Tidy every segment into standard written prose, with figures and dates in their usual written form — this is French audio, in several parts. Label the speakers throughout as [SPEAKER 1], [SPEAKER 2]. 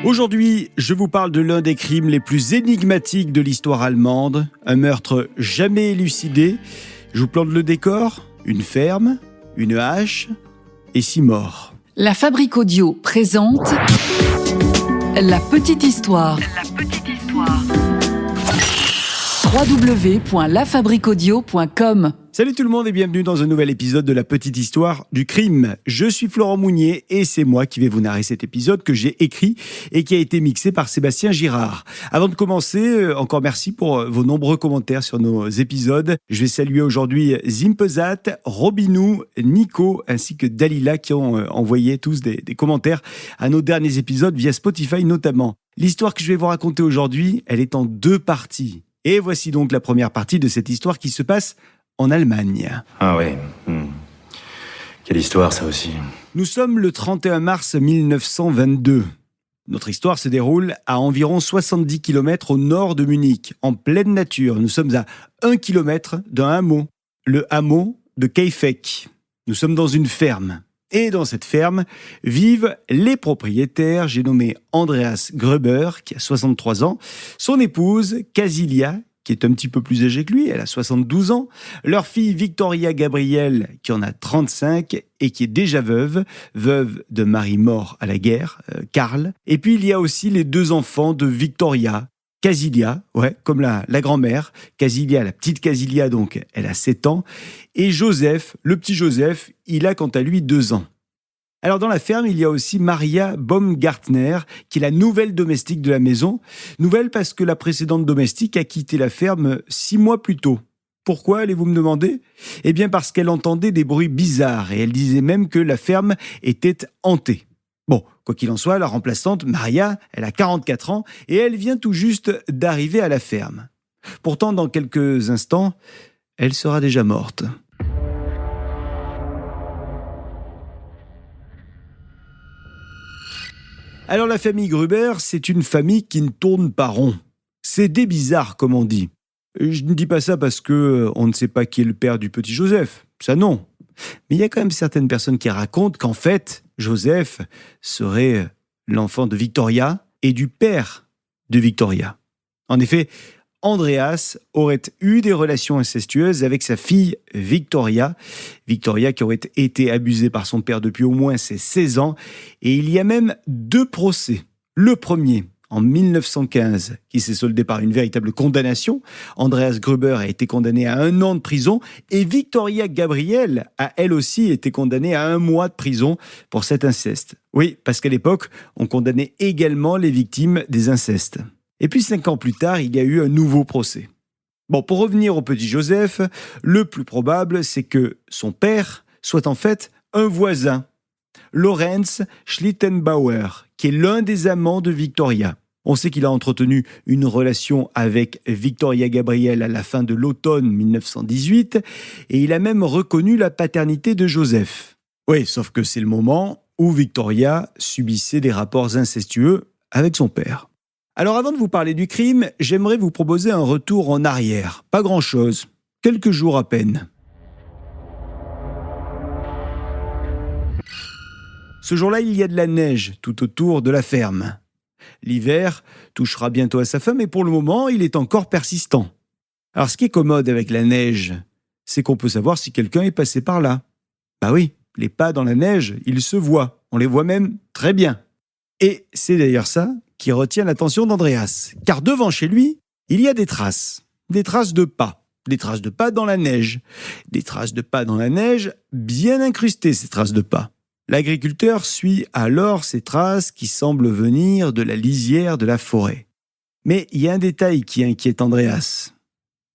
[SPEAKER 1] Aujourd'hui, je vous parle de l'un des crimes les plus énigmatiques de l'histoire allemande, un meurtre jamais élucidé. Je vous plante le décor, une ferme, une hache et 6 morts.
[SPEAKER 2] La Fabrique Audio présente La Petite Histoire. www.lafabriqueaudio.com.
[SPEAKER 1] Salut tout le monde et bienvenue dans un nouvel épisode de La Petite Histoire du crime. Je suis Florent Mounier et c'est moi qui vais vous narrer cet épisode que j'ai écrit et qui a été mixé par Sébastien Girard. Avant de commencer, encore merci pour vos nombreux commentaires sur nos épisodes. Je vais saluer aujourd'hui Zimpezat, Robinou, Nico ainsi que Dalila qui ont envoyé tous des commentaires à nos derniers épisodes via Spotify notamment. L'histoire que je vais vous raconter aujourd'hui, elle est en 2 parties. Et voici donc la première partie de cette histoire qui se passe en Allemagne.
[SPEAKER 3] Ah oui. Quelle histoire, ça aussi.
[SPEAKER 1] Nous sommes le 31 mars 1922. Notre histoire se déroule à environ 70 km au nord de Munich, en pleine nature. Nous sommes à 1 km d'un hameau, le hameau de Kaifeck. Nous sommes dans une ferme. Et dans cette ferme vivent les propriétaires, j'ai nommé Andreas Gruber, qui a 63 ans, son épouse, Casilia, qui est un petit peu plus âgée que lui, elle a 72 ans, leur fille Victoria Gabrielle, qui en a 35 et qui est déjà veuve de mari mort à la guerre, Karl. Et puis il y a aussi les 2 enfants de Victoria, Casilia, comme la grand-mère, Casilia, la petite Casilia, donc elle a 7 ans, et Joseph, le petit Joseph, il a quant à lui 2 ans. Alors dans la ferme, il y a aussi Maria Baumgartner, qui est la nouvelle domestique de la maison. Nouvelle parce que la précédente domestique a quitté la ferme 6 mois plus tôt. Pourquoi, allez-vous me demander ? Eh bien parce qu'elle entendait des bruits bizarres et elle disait même que la ferme était hantée. Bon, quoi qu'il en soit, la remplaçante, Maria, elle a 44 ans et elle vient tout juste d'arriver à la ferme. Pourtant, dans quelques instants, elle sera déjà morte. Alors la famille Gruber, c'est une famille qui ne tourne pas rond. C'est des bizarres, comme on dit. Je ne dis pas ça parce que on ne sait pas qui est le père du petit Joseph. Ça non. Mais il y a quand même certaines personnes qui racontent qu'en fait, Joseph serait l'enfant de Victoria et du père de Victoria. En effet, Andreas aurait eu des relations incestueuses avec sa fille Victoria. Victoria qui aurait été abusée par son père depuis au moins ses 16 ans. Et il y a même 2 procès. Le premier, en 1915, qui s'est soldé par une véritable condamnation. Andreas Gruber a été condamné à 1 an de prison. Et Victoria Gabrielle a elle aussi été condamnée à 1 mois de prison pour cet inceste. Oui, parce qu'à l'époque, on condamnait également les victimes des incestes. Et puis 5 ans plus tard, il y a eu un nouveau procès. Bon, pour revenir au petit Joseph, le plus probable, c'est que son père soit en fait un voisin, Lorenz Schlittenbauer, qui est l'un des amants de Victoria. On sait qu'il a entretenu une relation avec Victoria Gabrielle à la fin de l'automne 1918, et il a même reconnu la paternité de Joseph. Oui, sauf que c'est le moment où Victoria subissait des rapports incestueux avec son père. Alors avant de vous parler du crime, j'aimerais vous proposer un retour en arrière. Pas grand-chose, quelques jours à peine. Ce jour-là, il y a de la neige tout autour de la ferme. L'hiver touchera bientôt à sa fin, mais pour le moment, il est encore persistant. Alors ce qui est commode avec la neige, c'est qu'on peut savoir si quelqu'un est passé par là. Bah oui, les pas dans la neige, ils se voient. On les voit même très bien. Et c'est d'ailleurs ça qui retient l'attention d'Andreas. Car devant chez lui, il y a des traces de pas. Des traces de pas dans la neige. Des traces de pas dans la neige, bien incrustées ces traces de pas. L'agriculteur suit alors ces traces qui semblent venir de la lisière de la forêt. Mais il y a un détail qui inquiète Andreas.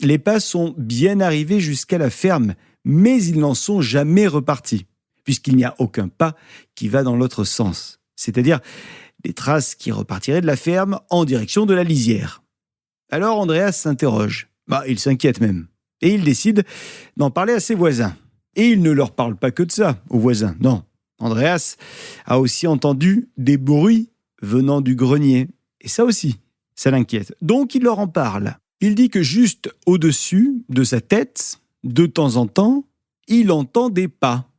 [SPEAKER 1] Les pas sont bien arrivés jusqu'à la ferme, mais ils n'en sont jamais repartis, puisqu'il n'y a aucun pas qui va dans l'autre sens. C'est-à-dire des traces qui repartiraient de la ferme en direction de la lisière. Alors Andreas s'interroge. Il s'inquiète même. Et il décide d'en parler à ses voisins. Et il ne leur parle pas que de ça, aux voisins, non. Andreas a aussi entendu des bruits venant du grenier. Et ça aussi, ça l'inquiète. Donc il leur en parle. Il dit que juste au-dessus de sa tête, de temps en temps, il entend des pas.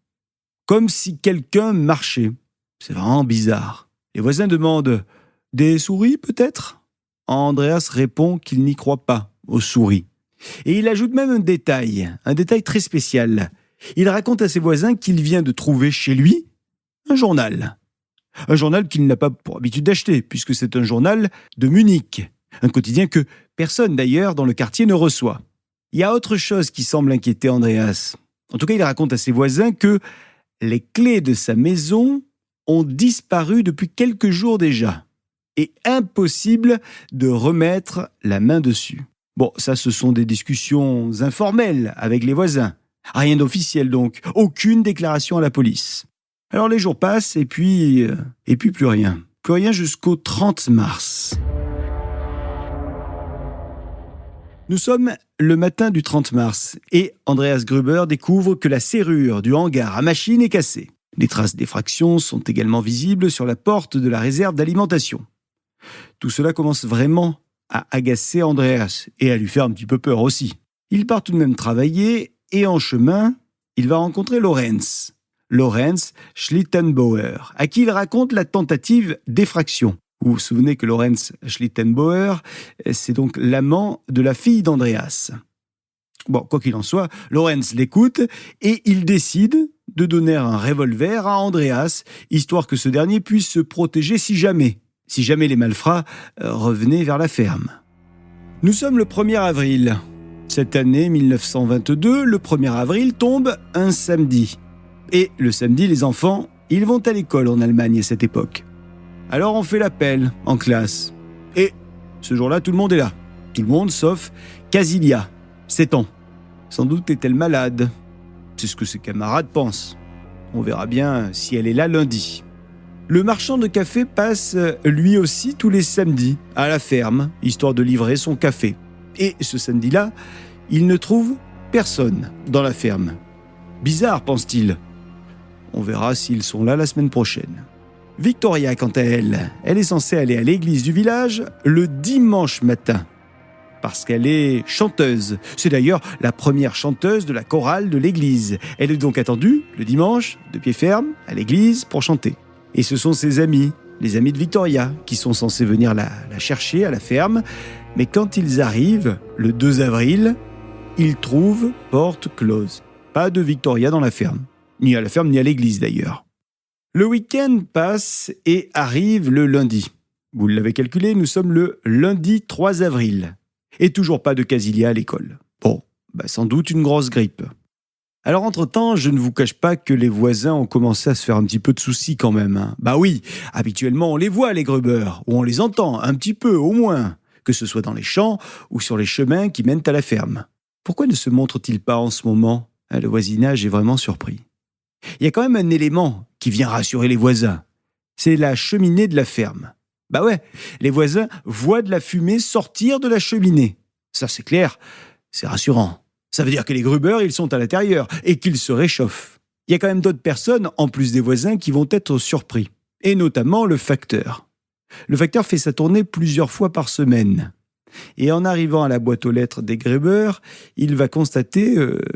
[SPEAKER 1] Comme si quelqu'un marchait. C'est vraiment bizarre. Les voisins demandent Des souris, peut-être ? Andreas répond qu'il n'y croit pas aux souris. Et il ajoute même un détail très spécial. Il raconte à ses voisins qu'il vient de trouver chez lui un journal. Un journal qu'il n'a pas pour habitude d'acheter, puisque c'est un journal de Munich. Un quotidien que personne d'ailleurs dans le quartier ne reçoit. Il y a autre chose qui semble inquiéter Andreas. En tout cas, il raconte à ses voisins que les clés de sa maison ont disparu depuis quelques jours déjà. Et impossible de remettre la main dessus. Bon, ça, ce sont des discussions informelles avec les voisins. Rien d'officiel donc, aucune déclaration à la police. Alors les jours passent et puis plus rien. Plus rien jusqu'au 30 mars. Nous sommes le matin du 30 mars et Andreas Gruber découvre que la serrure du hangar à machines est cassée. Des traces d'effraction sont également visibles sur la porte de la réserve d'alimentation. Tout cela commence vraiment à agacer Andreas et à lui faire un petit peu peur aussi. Il part tout de même travailler et en chemin, il va rencontrer Lorenz Schlittenbauer, à qui il raconte la tentative d'effraction. Vous vous souvenez que Lorenz Schlittenbauer, c'est donc l'amant de la fille d'Andreas. Bon, quoi qu'il en soit, Lorenz l'écoute et il décide de donner un revolver à Andreas, histoire que ce dernier puisse se protéger si jamais les malfrats revenaient vers la ferme. Nous sommes le 1er avril. Cette année 1922, le 1er avril tombe un samedi. Et le samedi, les enfants, ils vont à l'école en Allemagne à cette époque. Alors on fait l'appel en classe. Et ce jour-là, tout le monde est là. Tout le monde sauf Casilia, 7 ans. Sans doute est-elle malade. C'est ce que ses camarades pensent. On verra bien si elle est là lundi. Le marchand de café passe lui aussi tous les samedis à la ferme, histoire de livrer son café. Et ce samedi-là, il ne trouve personne dans la ferme. Bizarre, pense-t-il. On verra s'ils sont là la semaine prochaine. Victoria, quant à elle est censée aller à l'église du village le dimanche matin. Parce qu'elle est chanteuse. C'est d'ailleurs la première chanteuse de la chorale de l'église. Elle est donc attendue le dimanche, de pied ferme, à l'église pour chanter. Et ce sont ses amis, les amis de Victoria, qui sont censés venir la chercher à la ferme. Mais quand ils arrivent, le 2 avril, ils trouvent porte close. Pas de Victoria dans la ferme. Ni à la ferme, ni à l'église d'ailleurs. Le week-end passe et arrive le lundi. Vous l'avez calculé, nous sommes le lundi 3 avril. Et toujours pas de Casilia à l'école. Bon, sans doute une grosse grippe. Alors entre-temps, je ne vous cache pas que les voisins ont commencé à se faire un petit peu de soucis quand même. Bah oui, habituellement on les voit les Gruber, ou on les entend, un petit peu au moins, que ce soit dans les champs ou sur les chemins qui mènent à la ferme. Pourquoi ne se montrent-ils pas en ce moment ? Le voisinage est vraiment surpris. Il y a quand même un élément qui vient rassurer les voisins. C'est la cheminée de la ferme. Bah ouais, les voisins voient de la fumée sortir de la cheminée. Ça c'est clair, c'est rassurant. Ça veut dire que les Gruber, ils sont à l'intérieur et qu'ils se réchauffent. Il y a quand même d'autres personnes, en plus des voisins, qui vont être surpris. Et notamment le facteur. Le facteur fait sa tournée plusieurs fois par semaine. Et en arrivant à la boîte aux lettres des Gruber, il va constater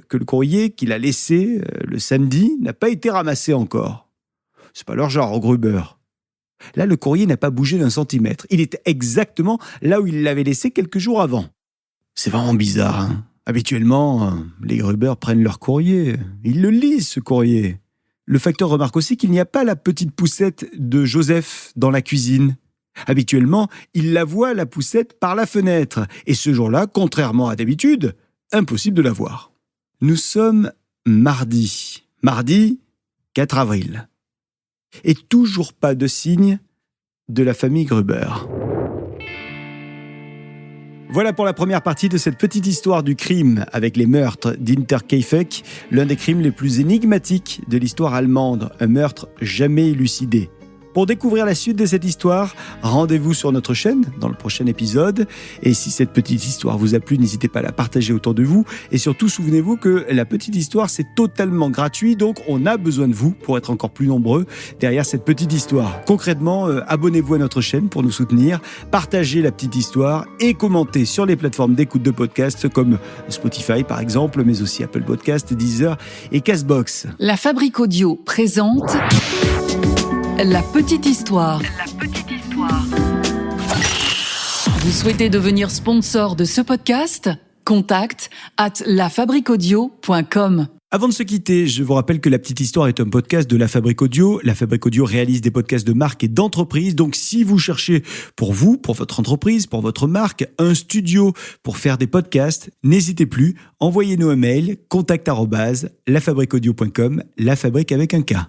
[SPEAKER 1] que le courrier qu'il a laissé le samedi n'a pas été ramassé encore. C'est pas leur genre, aux Gruber. Là, le courrier n'a pas bougé d'un centimètre. Il était exactement là où il l'avait laissé quelques jours avant. C'est vraiment bizarre, hein. Habituellement, les Gruber prennent leur courrier. Ils le lisent, ce courrier. Le facteur remarque aussi qu'il n'y a pas la petite poussette de Joseph dans la cuisine. Habituellement, il la voit, la poussette, par la fenêtre. Et ce jour-là, contrairement à d'habitude, impossible de la voir. Nous sommes mardi. Mardi 4 avril. Et toujours pas de signe de la famille Gruber. Voilà pour la première partie de cette petite histoire du crime avec les meurtres d'Interkaifeck, l'un des crimes les plus énigmatiques de l'histoire allemande, un meurtre jamais élucidé. Pour découvrir la suite de cette histoire, rendez-vous sur notre chaîne dans le prochain épisode. Et si cette petite histoire vous a plu, n'hésitez pas à la partager autour de vous. Et surtout, souvenez-vous que la petite histoire, c'est totalement gratuit. Donc, on a besoin de vous pour être encore plus nombreux derrière cette petite histoire. Concrètement, abonnez-vous à notre chaîne pour nous soutenir. Partagez la petite histoire et commentez sur les plateformes d'écoute de podcasts comme Spotify, par exemple, mais aussi Apple Podcasts, Deezer et Castbox.
[SPEAKER 2] La Fabrique Audio présente La petite histoire.
[SPEAKER 4] La petite histoire.
[SPEAKER 2] Vous souhaitez devenir sponsor de ce podcast ? Contact @lafabriquaudio.com.
[SPEAKER 1] Avant de se quitter, je vous rappelle que La Petite Histoire est un podcast de La Fabrique Audio. La Fabrique Audio réalise des podcasts de marque et d'entreprise. Donc, si vous cherchez pour vous, pour votre entreprise, pour votre marque, un studio pour faire des podcasts, n'hésitez plus. Envoyez-nous un mail, contact@lafabriqueaudio.com, La Fabrique avec un K.